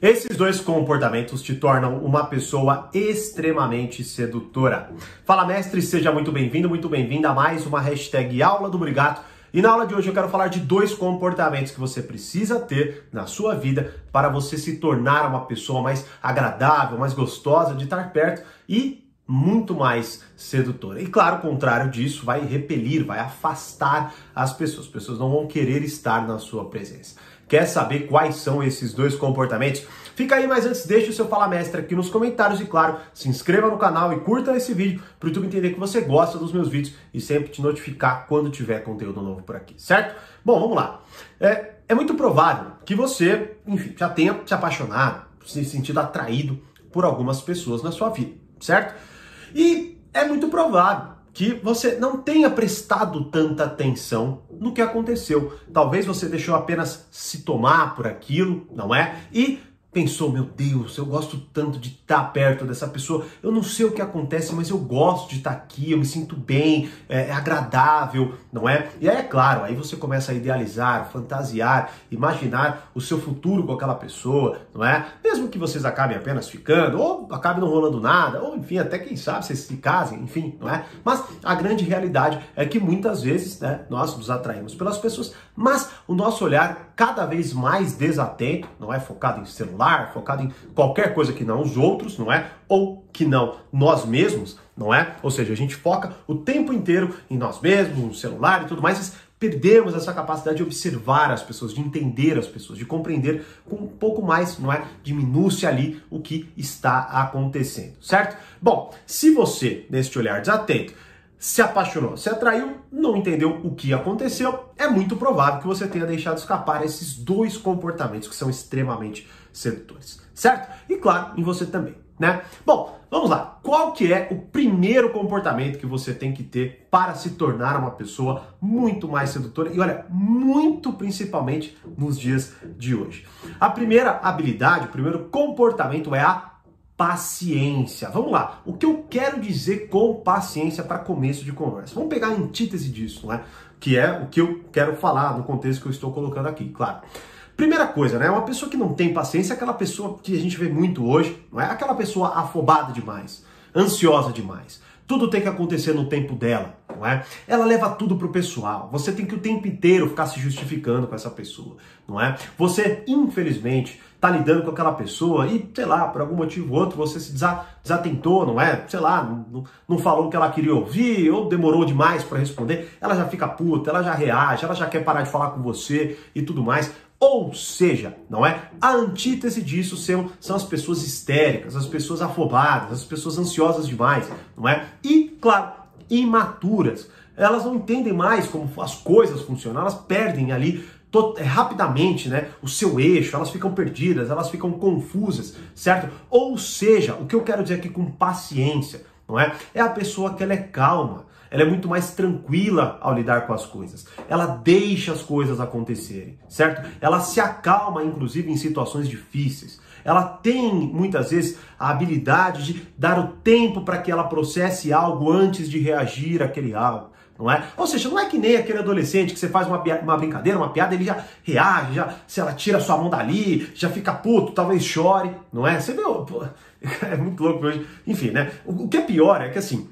Esses dois comportamentos te tornam uma pessoa extremamente sedutora. Fala, mestre, seja muito bem-vindo, muito bem-vinda a mais uma hashtag Aula do Murigato. E na aula de hoje eu quero falar de dois comportamentos que você precisa ter na sua vida para você se tornar uma pessoa mais agradável, mais gostosa de estar perto e muito mais sedutora. E claro, o contrário disso vai repelir, vai afastar as pessoas. As pessoas não vão querer estar na sua presença. Quer saber quais são esses dois comportamentos? Fica aí, mas antes deixa o seu Fala Mestre aqui nos comentários e claro, se inscreva no canal e curta esse vídeo para o YouTube entender que você gosta dos meus vídeos e sempre te notificar quando tiver conteúdo novo por aqui, certo? Bom, vamos lá. É muito provável que você, enfim, já tenha se apaixonado, se sentido atraído por algumas pessoas na sua vida, certo? E é muito provável que você não tenha prestado tanta atenção no que aconteceu. Talvez você deixou apenas se tomar por aquilo, não é? E pensou, meu Deus, eu gosto tanto de estar perto dessa pessoa, eu não sei o que acontece, mas eu gosto de estar aqui, eu me sinto bem, é agradável, não é? E aí, é claro, aí você começa a idealizar, fantasiar, imaginar o seu futuro com aquela pessoa, não é? Mesmo que vocês acabem apenas ficando, ou acabem não rolando nada, ou enfim, até quem sabe, vocês se casem, enfim, não é? Mas a grande realidade é que muitas vezes, né, nós nos atraímos pelas pessoas, mas o nosso olhar cada vez mais desatento, não é? Focado em celular, focado em qualquer coisa que não os outros, não é? Ou que não nós mesmos, não é? Ou seja, a gente foca o tempo inteiro em nós mesmos, no celular e tudo mais, mas perdemos essa capacidade de observar as pessoas, de entender as pessoas, de compreender com um pouco mais, não é? De minúcia ali o que está acontecendo, certo? Bom, se você, neste olhar desatento, se apaixonou, se atraiu, não entendeu o que aconteceu, é muito provável que você tenha deixado escapar esses dois comportamentos que são extremamente sedutores, certo? E claro, em você também, né? Bom, vamos lá. Qual que é o primeiro comportamento que você tem que ter para se tornar uma pessoa muito mais sedutora? E olha, muito principalmente nos dias de hoje. A primeira habilidade, o primeiro comportamento é a paciência. Vamos lá. O que eu quero dizer com paciência para começo de conversa? Vamos pegar a antítese disso, não é? Que é o que eu quero falar no contexto que eu estou colocando aqui, claro. Primeira coisa, né? Uma pessoa que não tem paciência é aquela pessoa que a gente vê muito hoje, não é? Aquela pessoa afobada demais, ansiosa demais. Tudo tem que acontecer no tempo dela, não é? Ela leva tudo pro pessoal. Você tem que o tempo inteiro ficar se justificando com essa pessoa, não é? Você, infelizmente, tá lidando com aquela pessoa e, sei lá, por algum motivo ou outro, você se desatentou, não é? Sei lá, não falou o que ela queria ouvir ou demorou demais para responder. Ela já fica puta, ela já reage, ela já quer parar de falar com você e tudo mais. Ou seja, não é? A antítese disso são as pessoas histéricas, as pessoas afobadas, as pessoas ansiosas demais, não é? E, claro, imaturas. Elas não entendem mais como as coisas funcionam, elas perdem ali rapidamente, né, o seu eixo, elas ficam perdidas, elas ficam confusas, certo? Ou seja, o que eu quero dizer aqui com paciência, não é? É a pessoa que ela é calma. Ela é muito mais tranquila ao lidar com as coisas. Ela deixa as coisas acontecerem, certo? Ela se acalma, inclusive, em situações difíceis. Ela tem, muitas vezes, a habilidade de dar o tempo para que ela processe algo antes de reagir àquele algo, não é? Ou seja, não é que nem aquele adolescente que você faz uma brincadeira, uma piada, ele já reage, se ela tira a sua mão dali, já fica puto, talvez chore, não é? Você vê, pô, é muito louco hoje. Enfim, né? O que é pior é que, assim,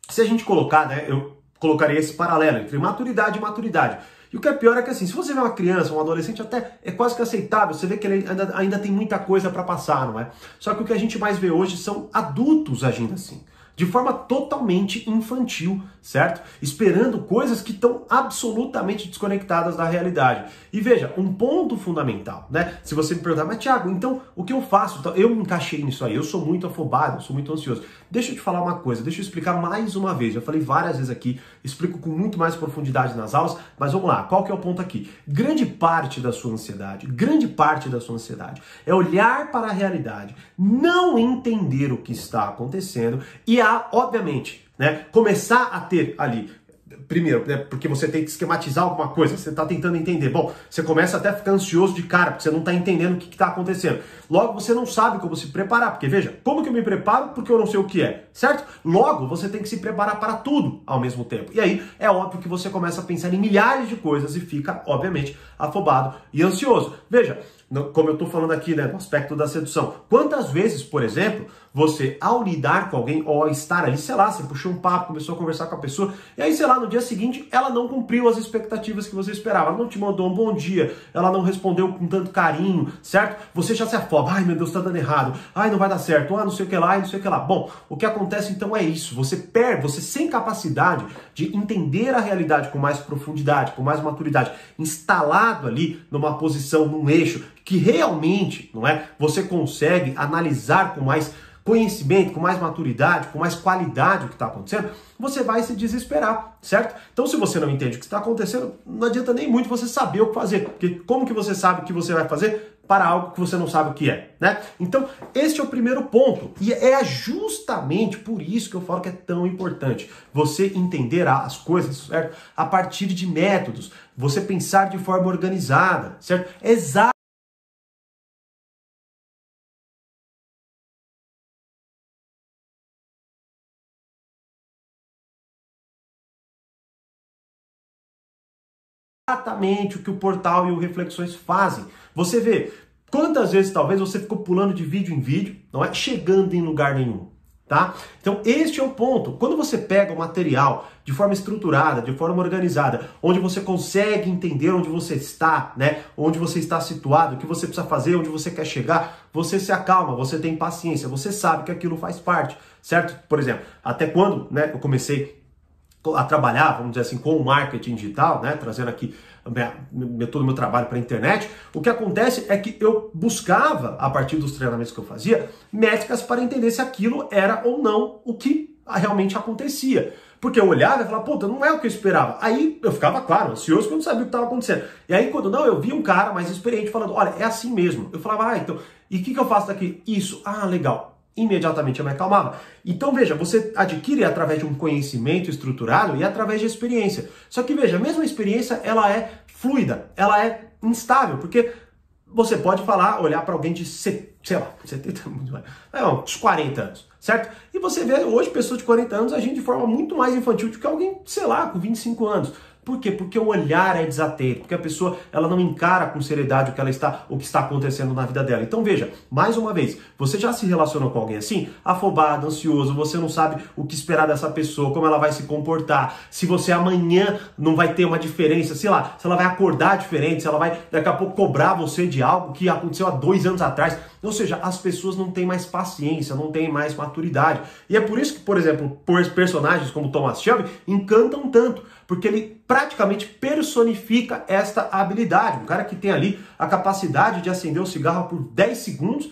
se a gente colocar, né, eu colocaria esse paralelo entre maturidade e maturidade. E o que é pior é que, assim, se você vê uma criança, um adolescente, até é quase que aceitável, você vê que ele ainda tem muita coisa para passar, não é? Só que o que a gente mais vê hoje são adultos agindo assim, de forma totalmente infantil, certo? Esperando coisas que estão absolutamente desconectadas da realidade. E veja, um ponto fundamental, né? Se você me perguntar, mas Thiago, então o que eu faço? Então, eu me encaixei nisso aí, eu sou muito afobado, eu sou muito ansioso. Deixa eu te falar uma coisa, deixa eu explicar mais uma vez. Já falei várias vezes aqui, explico com muito mais profundidade nas aulas, mas vamos lá, qual que é o ponto aqui? Grande parte da sua ansiedade é olhar para a realidade, não entender o que está acontecendo e obviamente, né, começar a ter ali, primeiro, né, porque você tem que esquematizar alguma coisa, você está tentando entender. Bom, você começa até a ficar ansioso de cara, porque você não está entendendo o que está acontecendo. Logo, você não sabe como se preparar, porque veja, como que eu me preparo porque eu não sei o que é, certo? Logo, você tem que se preparar para tudo ao mesmo tempo. E aí, é óbvio que você começa a pensar em milhares de coisas e fica, obviamente, afobado e ansioso. Veja, como eu estou falando aqui, né, no aspecto da sedução. Quantas vezes, por exemplo, você, ao lidar com alguém, ou ao estar ali, sei lá, você puxou um papo, começou a conversar com a pessoa, e aí, sei lá, no dia seguinte, ela não cumpriu as expectativas que você esperava, ela não te mandou um bom dia, ela não respondeu com tanto carinho, certo? Você já se afoba, ai meu Deus, tá dando errado, ai não vai dar certo, ah não sei o que lá, ai não sei o que lá. Bom, o que acontece então é isso, você perde, você sem capacidade de entender a realidade com mais profundidade, com mais maturidade, instalado ali numa posição, num eixo, que realmente, não é, você consegue analisar com mais conhecimento, com mais maturidade, com mais qualidade o que está acontecendo, você vai se desesperar, certo? Então, se você não entende o que está acontecendo, não adianta nem muito você saber o que fazer, porque como que você sabe o que você vai fazer para algo que você não sabe o que é, né? Então, este é o primeiro ponto, e é justamente por isso que eu falo que é tão importante você entender as coisas, certo? A partir de métodos, você pensar de forma organizada, certo? Exatamente o que o portal e o Reflexões fazem. Você vê quantas vezes talvez você ficou pulando de vídeo em vídeo, não é chegando em lugar nenhum, tá? Então este é o ponto. Quando você pega o material de forma estruturada, de forma organizada, onde você consegue entender onde você está, né? Onde você está situado, o que você precisa fazer, onde você quer chegar, você se acalma, você tem paciência, você sabe que aquilo faz parte, certo? Por exemplo, até quando, né, eu comecei a trabalhar, vamos dizer assim, com o marketing digital, né, trazendo aqui todo o meu trabalho para a internet, o que acontece é que eu buscava, a partir dos treinamentos que eu fazia, métricas para entender se aquilo era ou não o que realmente acontecia. Porque eu olhava e falava, puta, não é o que eu esperava. Aí eu ficava, claro, ansioso, porque eu não sabia o que estava acontecendo. E aí, quando não, eu via um cara mais experiente falando, olha, é assim mesmo. Eu falava, ah, então, e o que eu faço daqui? Isso, ah, legal. Imediatamente eu me acalmava. Então veja, você adquire através de um conhecimento estruturado e através de experiência. Só que veja, a mesma experiência ela é fluida, ela é instável, porque você pode falar, olhar para alguém de, sei lá, 70, uns 40 anos, certo? E você vê hoje pessoas de 40 anos agindo de forma muito mais infantil do que alguém, sei lá, com 25 anos. Por quê? Porque o olhar é desatento, porque a pessoa ela não encara com seriedade o que está acontecendo na vida dela. Então veja, mais uma vez, você já se relacionou com alguém assim? Afobado, ansioso, você não sabe o que esperar dessa pessoa, como ela vai se comportar, se você amanhã não vai ter uma diferença, sei lá, se ela vai acordar diferente, se ela vai daqui a pouco cobrar você de algo que aconteceu há 2 anos atrás. Ou seja, as pessoas não têm mais paciência, não têm mais maturidade. E é por isso que, por exemplo, personagens como Thomas Shelby encantam tanto, porque ele praticamente personifica esta habilidade. Um cara que tem ali a capacidade de acender o cigarro por 10 segundos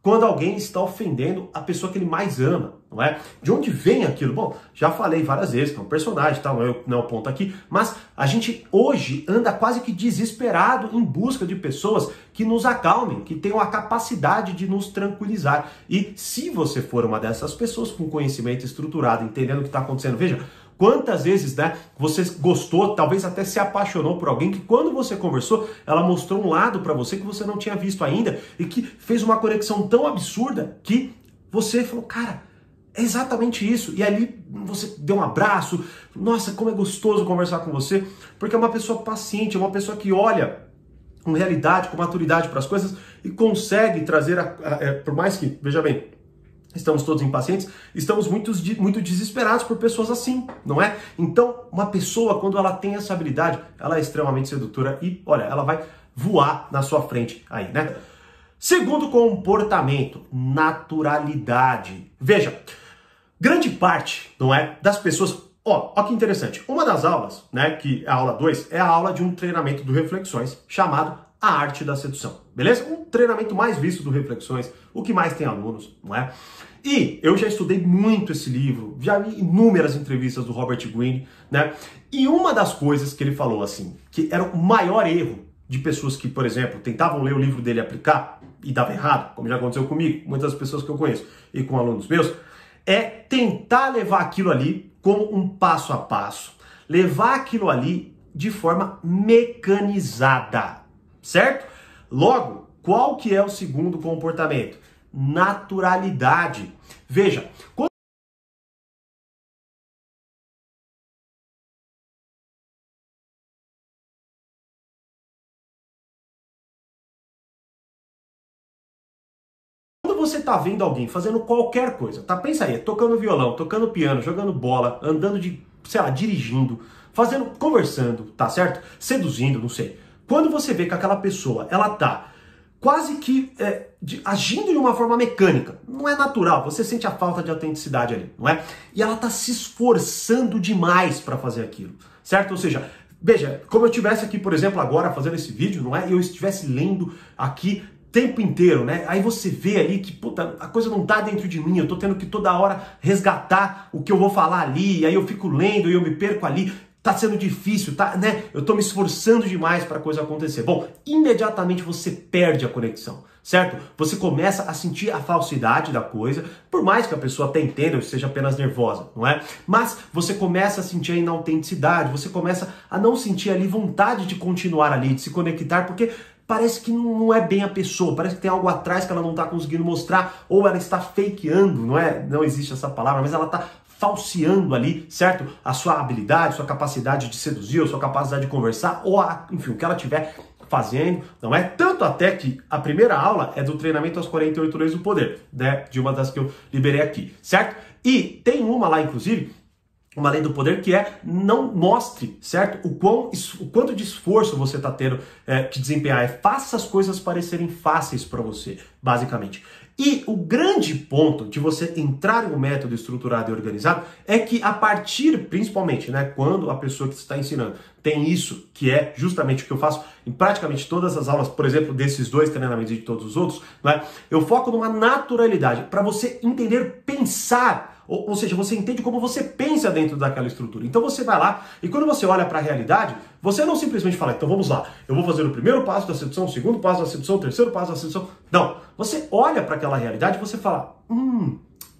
quando alguém está ofendendo a pessoa que ele mais ama, não é? De onde vem aquilo? Bom, já falei várias vezes que é um personagem, tal, não é o ponto aqui, mas a gente hoje anda quase que desesperado em busca de pessoas que nos acalmem, que tenham a capacidade de nos tranquilizar. E se você for uma dessas pessoas com conhecimento estruturado, entendendo o que está acontecendo, veja, quantas vezes, né, você gostou, talvez até se apaixonou por alguém que quando você conversou, ela mostrou um lado para você que você não tinha visto ainda e que fez uma conexão tão absurda que você falou, cara, é exatamente isso. E ali você deu um abraço, nossa, como é gostoso conversar com você, porque é uma pessoa paciente, é uma pessoa que olha com realidade, com maturidade para as coisas e consegue trazer, por mais que, veja bem, estamos todos impacientes, estamos muito desesperados por pessoas assim, não é? Então, uma pessoa, quando ela tem essa habilidade, ela é extremamente sedutora e, olha, ela vai voar na sua frente aí, né? Segundo comportamento, naturalidade. Veja, grande parte, não é, das pessoas... Ó que interessante. Uma das aulas, né, que é a aula 2, é a aula de um treinamento do Reflexões, chamado A Arte da Sedução, beleza? Um treinamento mais visto do Reflexões, o que mais tem alunos, não é? E eu já estudei muito esse livro, já vi inúmeras entrevistas do Robert Greene, né? E uma das coisas que ele falou, assim, que era o maior erro de pessoas que, por exemplo, tentavam ler o livro dele e aplicar e dava errado, como já aconteceu comigo, muitas pessoas que eu conheço e com alunos meus, é tentar levar aquilo ali como um passo a passo, levar aquilo ali de forma mecanizada, certo? Logo, qual que é o segundo comportamento? Naturalidade. Veja, você tá vendo alguém fazendo qualquer coisa, tá? Pensa aí, tocando violão, tocando piano, jogando bola, andando de, sei lá, dirigindo, conversando, tá certo? Seduzindo, não sei. Quando você vê que aquela pessoa, ela tá quase que agindo de uma forma mecânica, não é natural, você sente a falta de autenticidade ali, não é? E ela tá se esforçando demais para fazer aquilo, certo? Ou seja, veja, como eu estivesse aqui, por exemplo, agora fazendo esse vídeo, não é? E eu estivesse lendo aqui tempo inteiro, né? Aí você vê ali que, puta, a coisa não tá dentro de mim, eu tô tendo que toda hora resgatar o que eu vou falar ali, aí eu fico lendo e eu me perco ali. Tá sendo difícil, tá, né? Eu tô me esforçando demais para a coisa acontecer. Bom, imediatamente você perde a conexão, certo? Você começa a sentir a falsidade da coisa, por mais que a pessoa até entenda ou seja apenas nervosa, não é? Mas você começa a sentir a inautenticidade, você começa a não sentir ali vontade de continuar ali, de se conectar, porque parece que não é bem a pessoa, parece que tem algo atrás que ela não tá conseguindo mostrar, ou ela está fakeando, não é? Não existe essa palavra, mas ela tá falseando ali, certo? A sua habilidade, sua capacidade de seduzir, a sua capacidade de conversar, ou enfim, o que ela estiver fazendo, não é? Tanto até que a primeira aula é do treinamento às 48 leis do poder, né? De uma das que eu liberei aqui, certo? E tem uma lá, inclusive, uma lei do poder que é não mostre, certo? O quanto de esforço você está tendo que desempenhar. Faça as coisas parecerem fáceis para você, basicamente. E o grande ponto de você entrar em um método estruturado e organizado é que a partir, principalmente, né, quando a pessoa que está ensinando tem isso, que é justamente o que eu faço em praticamente todas as aulas, por exemplo, desses 2 treinamentos e de todos os outros, né, eu foco numa naturalidade, para você entender pensar. Ou seja, você entende como você pensa dentro daquela estrutura. Então você vai lá e quando você olha para a realidade, você não simplesmente fala, então vamos lá, eu vou fazer o primeiro passo da sedução, o segundo passo da sedução, o terceiro passo da sedução. Não, você olha para aquela realidade e você fala,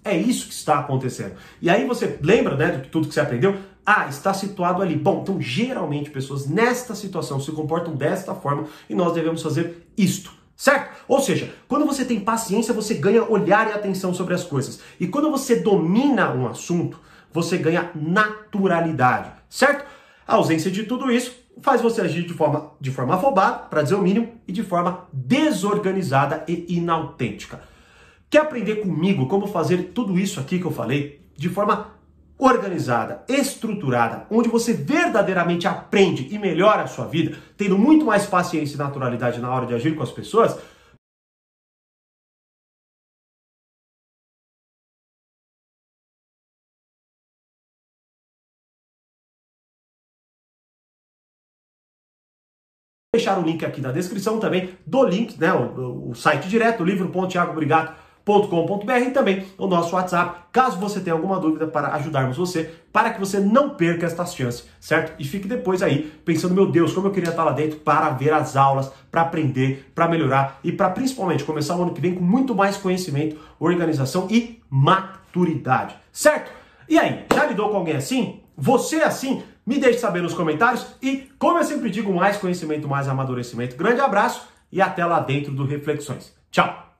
é isso que está acontecendo. E aí você lembra, né, de tudo que você aprendeu? Ah, está situado ali. Bom, então geralmente pessoas nesta situação se comportam desta forma e nós devemos fazer isto. Certo? Ou seja, quando você tem paciência, você ganha olhar e atenção sobre as coisas. E quando você domina um assunto, você ganha naturalidade. Certo? A ausência de tudo isso faz você agir de forma afobada, para dizer o mínimo, e de forma desorganizada e inautêntica. Quer aprender comigo como fazer tudo isso aqui que eu falei de forma organizada, estruturada, onde você verdadeiramente aprende e melhora a sua vida, tendo muito mais paciência e naturalidade na hora de agir com as pessoas? Vou deixar o link aqui na descrição também do link, né, o site direto, livro.thiagobrigato.com.br e também o nosso WhatsApp, caso você tenha alguma dúvida para ajudarmos você, para que você não perca estas chances, certo? E fique depois aí pensando, meu Deus, como eu queria estar lá dentro para ver as aulas, para aprender, para melhorar e para principalmente começar o ano que vem com muito mais conhecimento, organização e maturidade, certo? E aí, já lidou com alguém assim? Você assim? Me deixe saber nos comentários e, como eu sempre digo, mais conhecimento, mais amadurecimento. Grande abraço e até lá dentro do Reflexões. Tchau!